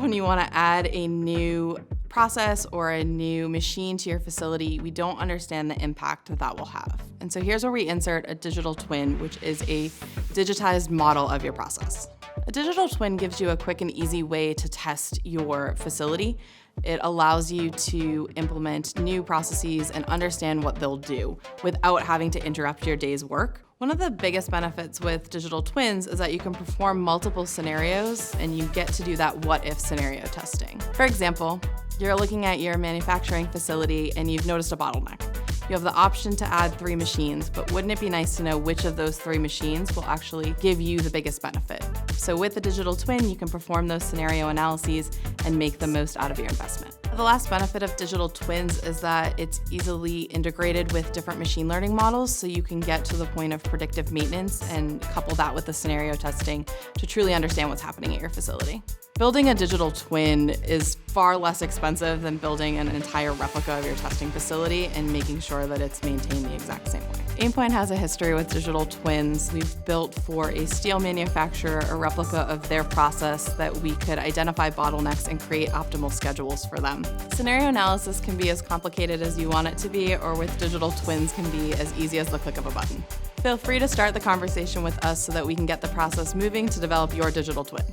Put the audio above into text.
when you want to add a new process or a new machine to your facility, we don't understand the impact that will have. And so here's where we insert a digital twin, which is a digitized model of your process. A digital twin gives you a quick and easy way to test your facility. It allows you to implement new processes and understand what they'll do without having to interrupt your day's work. One of the biggest benefits with digital twins is that you can perform multiple scenarios and you get to do that what-if scenario testing. For example, you're looking at your manufacturing facility and you've noticed a bottleneck. You have the option to add 3 machines, but wouldn't it be nice to know which of those 3 machines will actually give you the biggest benefit? So with the digital twin, you can perform those scenario analyses and make the most out of your investment. The last benefit of digital twins is that it's easily integrated with different machine learning models, so you can get to the point of predictive maintenance and couple that with the scenario testing to truly understand what's happening at your facility. Building a digital twin is far less expensive than building an entire replica of your testing facility and making sure that it's maintained the exact same way. Aimpoint has a history with digital twins. We've built for a steel manufacturer a replica of their process that we could identify bottlenecks and create optimal schedules for them. Scenario analysis can be as complicated as you want it to be, or with digital twins can be as easy as the click of a button. Feel free to start the conversation with us so that we can get the process moving to develop your digital twin.